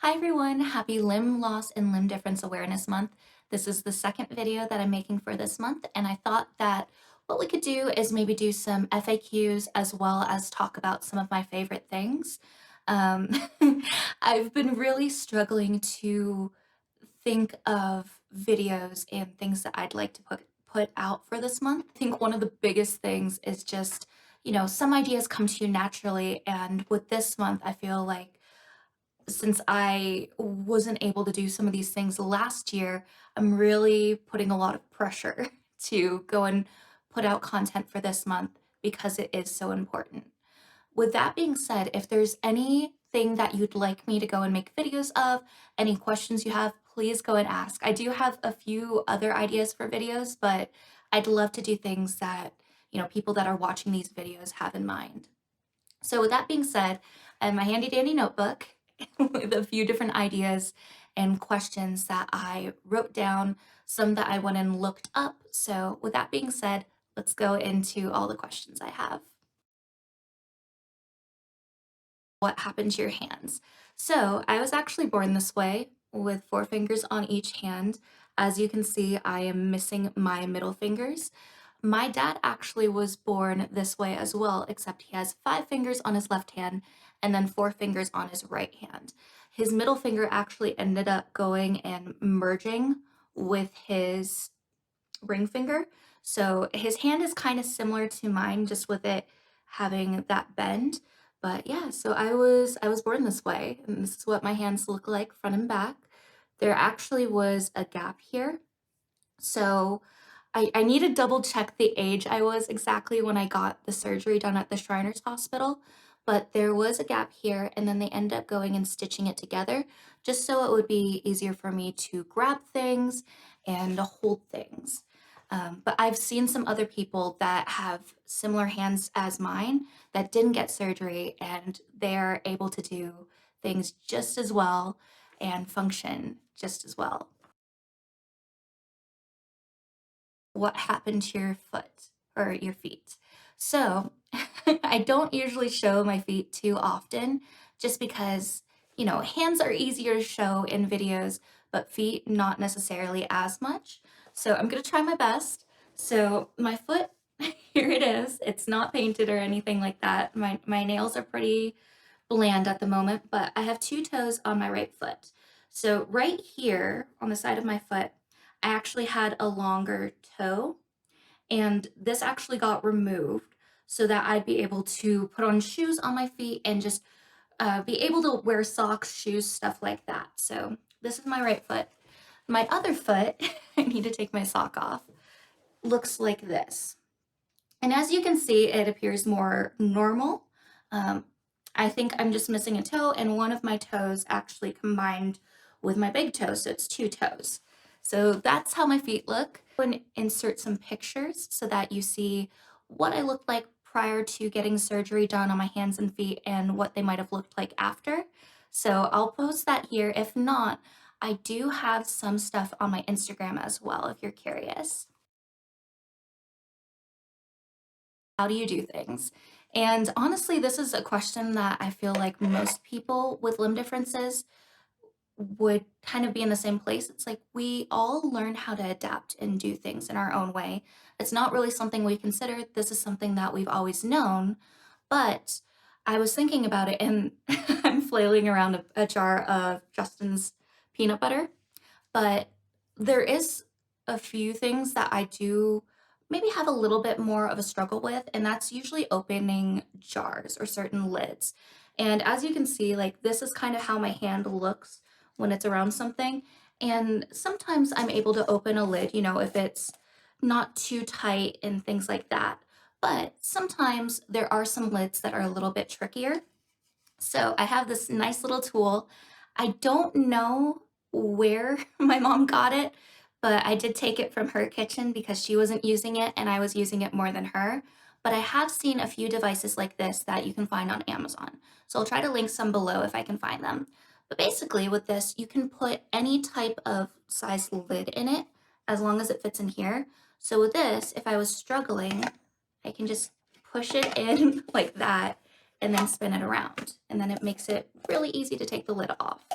Hi everyone, happy Limb Loss and Limb Difference Awareness Month. This is the second video that I'm making for this month, and I thought that what we could do is maybe do some FAQs as well as talk about some of my favorite things. Um, I've been really struggling to think of videos and things that I'd like to put out for this month. I think one of the biggest things is just, some ideas come to you naturally, and with this month, I feel like since I wasn't able to do some of these things last year, I'm really putting a lot of pressure to go and put out content for this month because it is so important. With that being said, if there's anything that you'd like me to go and make videos of, any questions you have, please go and ask. I do have a few other ideas for videos, but I'd love to do things that, people that are watching these videos have in mind. So with that being said, I have my handy dandy notebook with a few different ideas and questions that I wrote down, some that I went and looked up. So with that being said, let's go into all the questions I have. What happened to your hands? So I was actually born this way with four fingers on each hand. As you can see, I am missing my middle fingers. My dad actually was born this way as well, except he has five fingers on his left hand and then four fingers on his right hand. His middle finger actually ended up going and merging with his ring finger. So his hand is kind of similar to mine, just with it having that bend. But yeah, so I was born this way, and this is what my hands look like front and back. There actually was a gap here. So I need to double check the age I was exactly when I got the surgery done at the Shriners Hospital, but there was a gap here, and then they ended up going and stitching it together just so it would be easier for me to grab things and hold things. But I've seen some other people that have similar hands as mine that didn't get surgery, and they're able to do things just as well and function just as well. What happened to your foot or your feet? So I don't usually show my feet too often just because, hands are easier to show in videos, but feet not necessarily as much. So I'm gonna try my best. So my foot, here it is. It's not painted or anything like that. My nails are pretty bland at the moment, but I have two toes on my right foot. So right here on the side of my foot, I actually had a longer toe, and this actually got removed so that I'd be able to put on shoes on my feet and just be able to wear socks, shoes, stuff like that. So this is my right foot. My other foot, I need to take my sock off, looks like this. And as you can see, it appears more normal. Um, I think I'm just missing a toe, and one of my toes actually combined with my big toe, so it's two toes. So that's how my feet look. I'm going to insert some pictures so that you see what I looked like prior to getting surgery done on my hands and feet and what they might have looked like after. So I'll post that here. If not, I do have some stuff on my Instagram as well, if you're curious. How do you do things? And honestly, this is a question that I feel like most people with limb differences would kind of be in the same place. It's like we all learn how to adapt and do things in our own way. It's not really something we consider. This is something that we've always known. But I was thinking about it, and I'm flailing around a jar of Justin's peanut butter. But there is a few things that I do maybe have a little bit more of a struggle with, and that's usually opening jars or certain lids. And as you can see, like this is kind of how my hand looks when it's around something. And sometimes I'm able to open a lid, if it's not too tight and things like that. But sometimes there are some lids that are a little bit trickier. So I have this nice little tool. I don't know where my mom got it, but I did take it from her kitchen because she wasn't using it and I was using it more than her. But I have seen a few devices like this that you can find on Amazon. So I'll try to link some below if I can find them. But basically with this, you can put any type of size lid in it as long as it fits in here. So with this, if I was struggling, I can just push it in like that and then spin it around. And then it makes it really easy to take the lid off.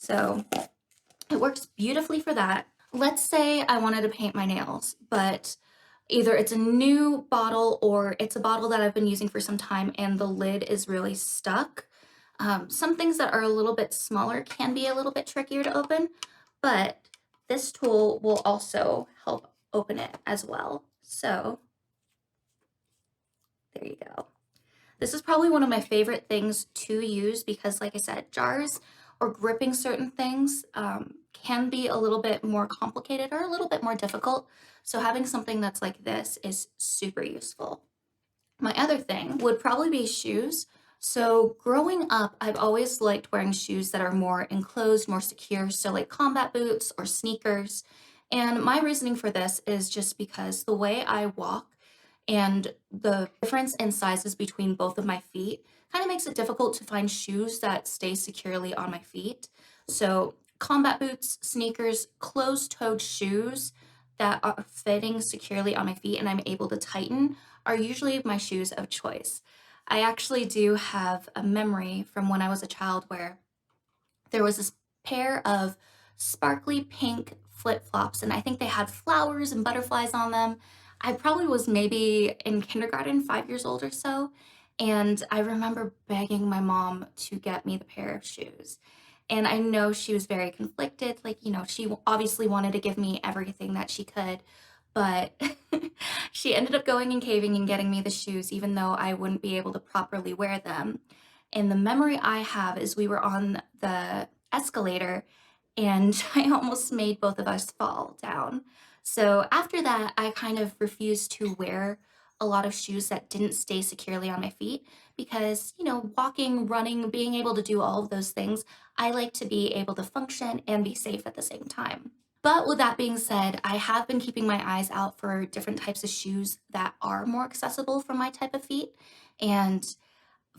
So it works beautifully for that. Let's say I wanted to paint my nails, but either it's a new bottle or it's a bottle that I've been using for some time and the lid is really stuck. Some things that are a little bit smaller can be a little bit trickier to open, but this tool will also help open it as well. So there you go. This is probably one of my favorite things to use because, like I said, jars or gripping certain things can be a little bit more complicated or a little bit more difficult. So having something that's like this is super useful. My other thing would probably be shoes. So growing up, I've always liked wearing shoes that are more enclosed, more secure. So like combat boots or sneakers. And my reasoning for this is just because the way I walk and the difference in sizes between both of my feet kind of makes it difficult to find shoes that stay securely on my feet. So, combat boots, sneakers, closed toed shoes that are fitting securely on my feet and I'm able to tighten are usually my shoes of choice. I actually do have a memory from when I was a child where there was this pair of sparkly pink flip-flops, and I think they had flowers and butterflies on them. I probably was maybe in kindergarten, 5 years old or so, and I remember begging my mom to get me the pair of shoes. And I know she was very conflicted, like, she obviously wanted to give me everything that she could, but she ended up going and caving and getting me the shoes even though I wouldn't be able to properly wear them. And the memory I have is we were on the escalator and I almost made both of us fall down. So after that, I kind of refused to wear a lot of shoes that didn't stay securely on my feet because, walking, running, being able to do all of those things, I like to be able to function and be safe at the same time. But with that being said, I have been keeping my eyes out for different types of shoes that are more accessible for my type of feet. And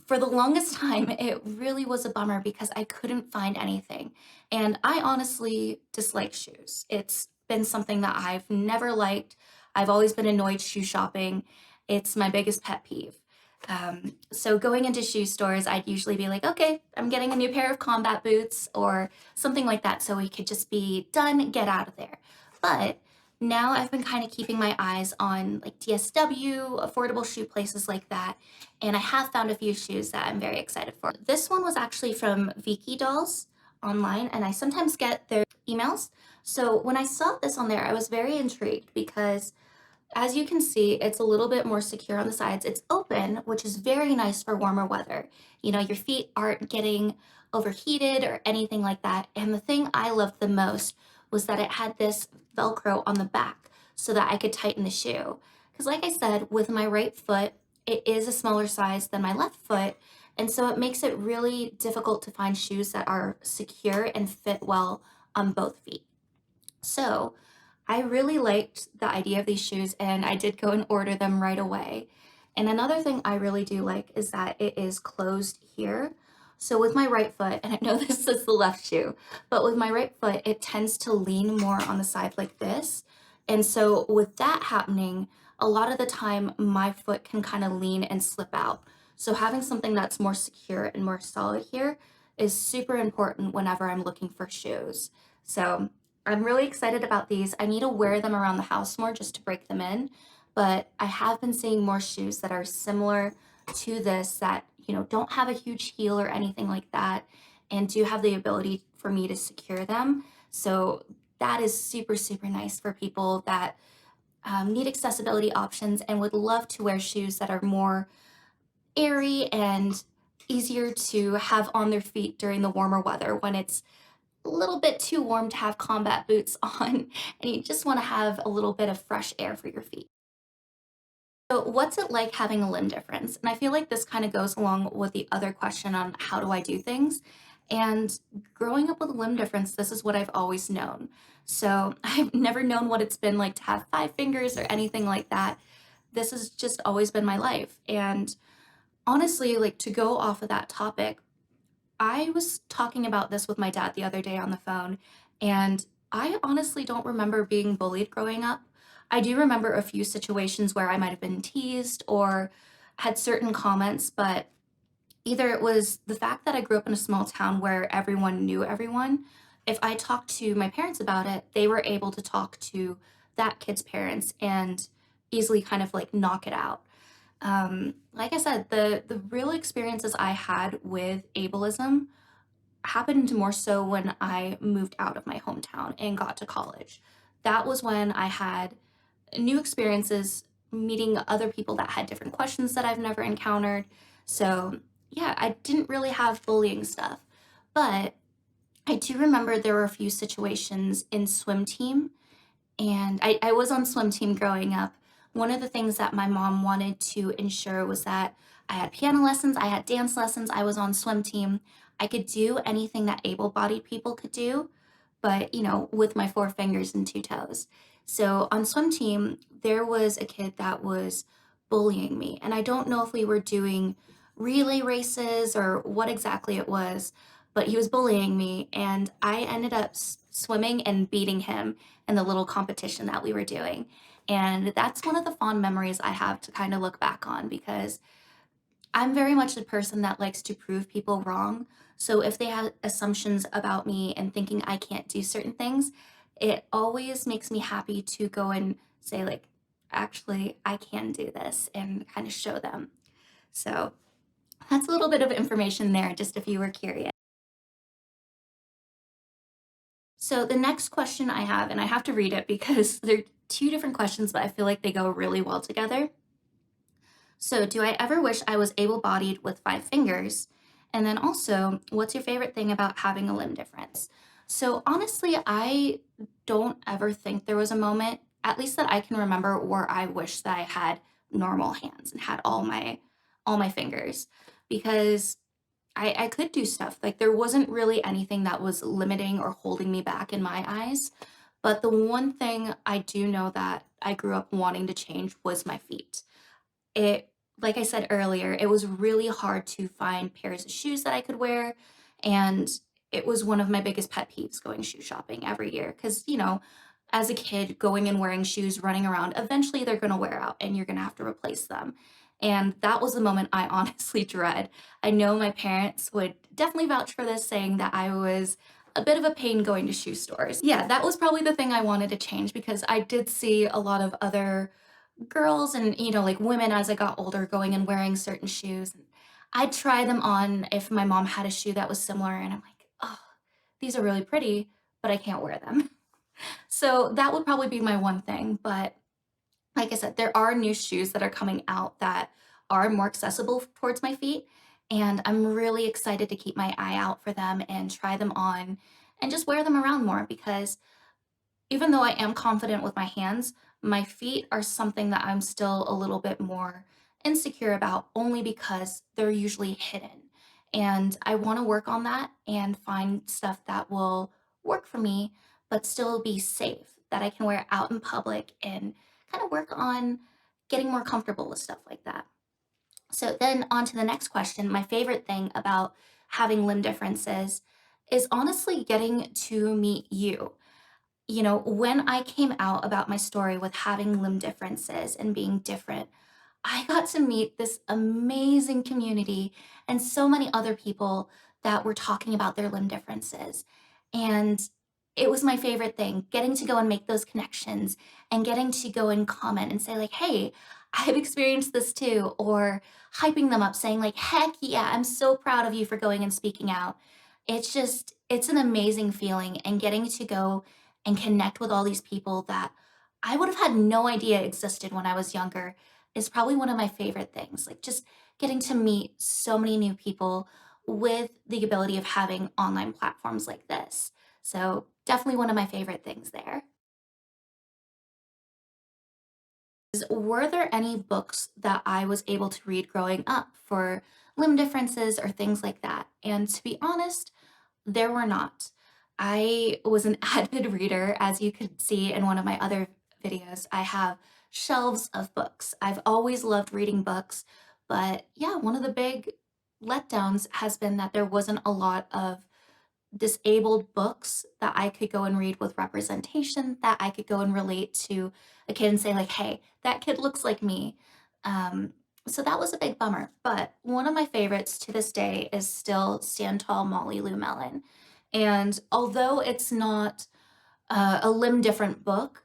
for the longest time, it really was a bummer because I couldn't find anything. And I honestly dislike shoes. It's been something that I've never liked. I've always been annoyed shoe shopping. It's my biggest pet peeve. So going into shoe stores, I'd usually be like, okay, I'm getting a new pair of combat boots or something like that so we could just be done, get out of there. But now I've been kind of keeping my eyes on like DSW, affordable shoe places like that, and I have found a few shoes that I'm very excited for. This one was actually from Viki Dolls online, and I sometimes get their emails. So when I saw this on there, I was very intrigued because as you can see, it's a little bit more secure on the sides. It's open, which is very nice for warmer weather. Your feet aren't getting overheated or anything like that. And the thing I loved the most was that it had this Velcro on the back so that I could tighten the shoe. Because, like I said, with my right foot, it is a smaller size than my left foot. And so it makes it really difficult to find shoes that are secure and fit well on both feet. So I really liked the idea of these shoes and I did go and order them right away. And another thing I really do like is that it is closed here. So with my right foot, and I know this is the left shoe, but with my right foot, it tends to lean more on the side like this. And so with that happening, a lot of the time my foot can kind of lean and slip out. So having something that's more secure and more solid here is super important whenever I'm looking for shoes. So I'm really excited about these. I need to wear them around the house more just to break them in, but I have been seeing more shoes that are similar to this that, don't have a huge heel or anything like that and do have the ability for me to secure them. So that is super, super nice for people that need accessibility options and would love to wear shoes that are more airy and easier to have on their feet during the warmer weather when it's a little bit too warm to have combat boots on and you just want to have a little bit of fresh air for your feet. So, what's it like having a limb difference? And I feel like this kind of goes along with the other question on how do I do things. And growing up with a limb difference, this is what I've always known. So, I've never known what it's been like to have 5 fingers or anything like that. This has just always been my life. And honestly, like to go off of that topic, I was talking about this with my dad the other day on the phone, and I honestly don't remember being bullied growing up. I do remember a few situations where I might have been teased or had certain comments, but Either it was the fact that I grew up in a small town where everyone knew everyone. If I talked to my parents about it, they were able to talk to that kid's parents and easily kind of like knock it out. Like I said, the real experiences I had with ableism happened more so when I moved out of my hometown and got to college. That was when I had new experiences meeting other people that had different questions that I've never encountered. So, yeah, I didn't really have bullying stuff. But I do remember there were a few situations in swim team, and I was on swim team growing up. One of the things that my mom wanted to ensure was that I had piano lessons, I had dance lessons, I was on swim team. I could do anything that able bodied people could do, but with my four fingers and two toes. So on swim team, there was a kid that was bullying me. And I don't know if we were doing relay races or what exactly it was, but he was bullying me. And I ended up swimming and beating him in the little competition that we were doing. And that's one of the fond memories I have to kind of look back on because I'm very much a person that likes to prove people wrong. So if they have assumptions about me and thinking I can't do certain things, it always makes me happy to go and say, like, actually, I can do this and kind of show them. So that's a little bit of information there, just if you were curious. So the next question I have, and I have to read it because they're two different questions, but I feel like they go really well together. So, do I ever wish I was able bodied with five fingers? And then also, what's your favorite thing about having a limb difference? So, honestly, I don't ever think there was a moment, at least that I can remember, where I wish that I had normal hands and had all my fingers because I could do stuff. Like there wasn't really anything that was limiting or holding me back in my eyes. But the one thing I do know that I grew up wanting to change was my feet. It Like I said earlier, it was really hard to find pairs of shoes that I could wear, and it was one of my biggest pet peeves going shoe shopping every year because, as a kid, going and wearing shoes, running around, eventually they're gonna wear out and you're gonna have to replace them. And that was the moment I honestly dread. I know my parents would definitely vouch for this, saying that I was a bit of a pain going to shoe stores. Yeah, that was probably the thing I wanted to change because I did see a lot of other girls and like women as I got older going and wearing certain shoes. And I'd try them on if my mom had a shoe that was similar, and I'm like, oh, these are really pretty, but I can't wear them. So that would probably be my one thing. But like I said, there are new shoes that are coming out that are more accessible towards my feet. And I'm really excited to keep my eye out for them and try them on and just wear them around more because even though I am confident with my hands, my feet are something that I'm still a little bit more insecure about only because they're usually hidden. And I want to work on that and find stuff that will work for me, but still be safe, that I can wear out in public and kind of work on getting more comfortable with stuff like that. So then on to the next question. My favorite thing about having limb differences is honestly getting to meet you. When I came out about my story with having limb differences and being different, I got to meet this amazing community and so many other people that were talking about their limb differences. And it was my favorite thing, getting to go and make those connections and getting to go and comment and say, like, hey, I've experienced this too, or hyping them up, saying, like, heck yeah, I'm so proud of you for going and speaking out. It's an amazing feeling and getting to go and connect with all these people that I would have had no idea existed when I was younger is probably one of my favorite things. Like just getting to meet so many new people with the ability of having online platforms like this. So, definitely one of my favorite things there. Were there any books that I was able to read growing up for limb differences or things like that? And to be honest, there were not. I was an avid reader, as you could see in one of my other videos. I have shelves of books. I've always loved reading books, but yeah, one of the big letdowns has been that there wasn't a lot of disabled books that I could go and read with representation, that I could go and relate to a kid and say, like, hey, that kid looks like me. Um, So that was a big bummer. But one of my favorites to this day is still Stand Tall Molly Lou Melon. And although it's not a limb different book,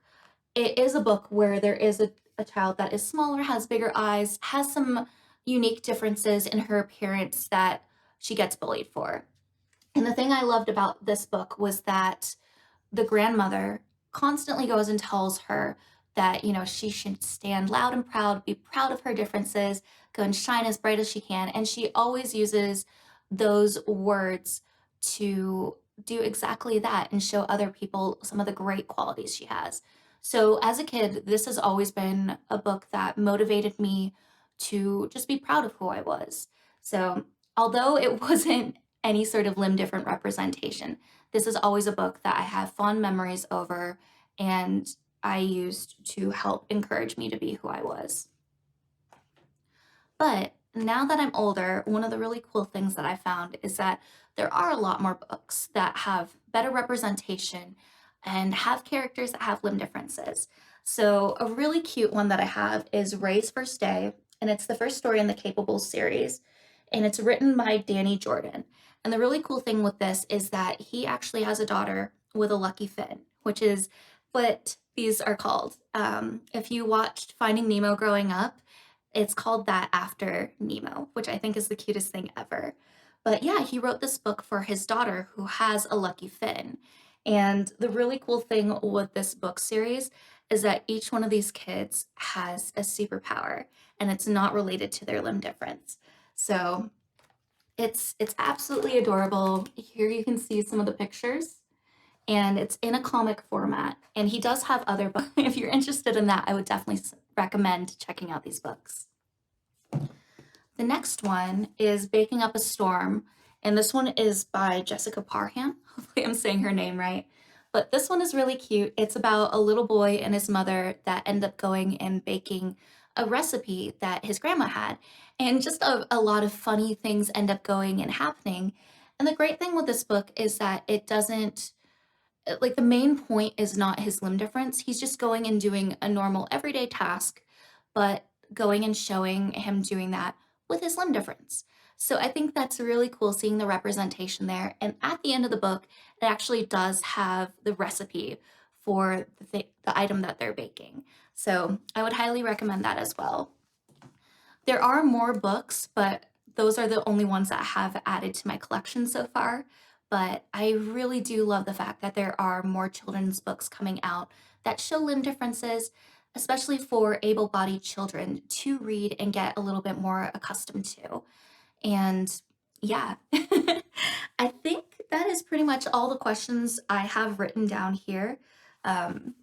it is a book where there is a child that is smaller, has bigger eyes, has some unique differences in her appearance that she gets bullied for. And the thing I loved about this book was that the grandmother constantly goes and tells her that, she should stand loud and proud, be proud of her differences, go and shine as bright as she can. And she always uses those words to do exactly that and show other people some of the great qualities she has. So, as a kid, this has always been a book that motivated me to just be proud of who I was. So, although it wasn't any sort of limb different representation, this is always a book that I have fond memories over and I used to help encourage me to be who I was. But now that I'm older, one of the really cool things that I found is that there are a lot more books that have better representation and have characters that have limb differences. So, a really cute one that I have is Ray's First Day, and it's the first story in the Capable series, and it's written by Danny Jordan. And the really cool thing with this is that he actually has a daughter with a lucky fin, which is what these are called. If you watched Finding Nemo growing up, it's called that after Nemo, which I think is the cutest thing ever. But yeah, he wrote this book for his daughter who has a lucky fin. And the really cool thing with this book series is that each one of these kids has a superpower and it's not related to their limb difference. So it's absolutely adorable. Here you can see some of the pictures and it's in a comic format. And he does have other books. If you're interested in that, I would definitely recommend checking out these books. The next one is Baking Up a Storm, and this one is by Jessica Parham. Hopefully, I'm saying her name right. But this one is really cute. It's about a little boy and his mother that end up going and baking a recipe that his grandma had. And just a lot of funny things end up going and happening. And the great thing with this book is that it doesn't like the main point is not his limb difference. He's just going and doing a normal everyday task, but going and showing him doing that with his limb difference. So I think that's really cool seeing the representation there. And at the end of the book, it actually does have the recipe for the item that they're baking. So I would highly recommend that as well. There are more books, but those are the only ones that I have added to my collection so far. But I really do love the fact that there are more children's books coming out that show limb differences, especially for able bodied children to read and get a little bit more accustomed to. And yeah, I think that is pretty much all the questions I have written down here. Um,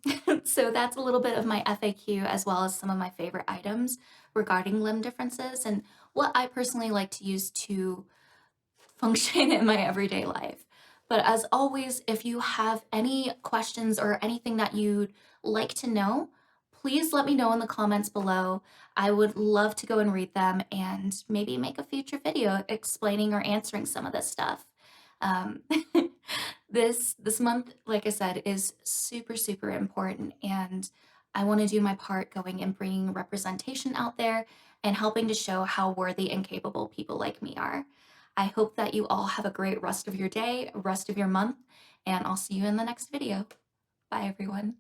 so that's a little bit of my FAQ as well as some of my favorite items regarding limb differences and what I personally like to use to function in my everyday life. But as always, if you have any questions or anything that you'd like to know, please let me know in the comments below. I would love to go and read them and maybe make a future video explaining or answering some of this stuff. Um, this month, like I said, is super, super important, and I want to do my part going and bringing representation out there and helping to show how worthy and capable people like me are. I hope that you all have a great rest of your day, rest of your month, and I'll see you in the next video. Bye, everyone.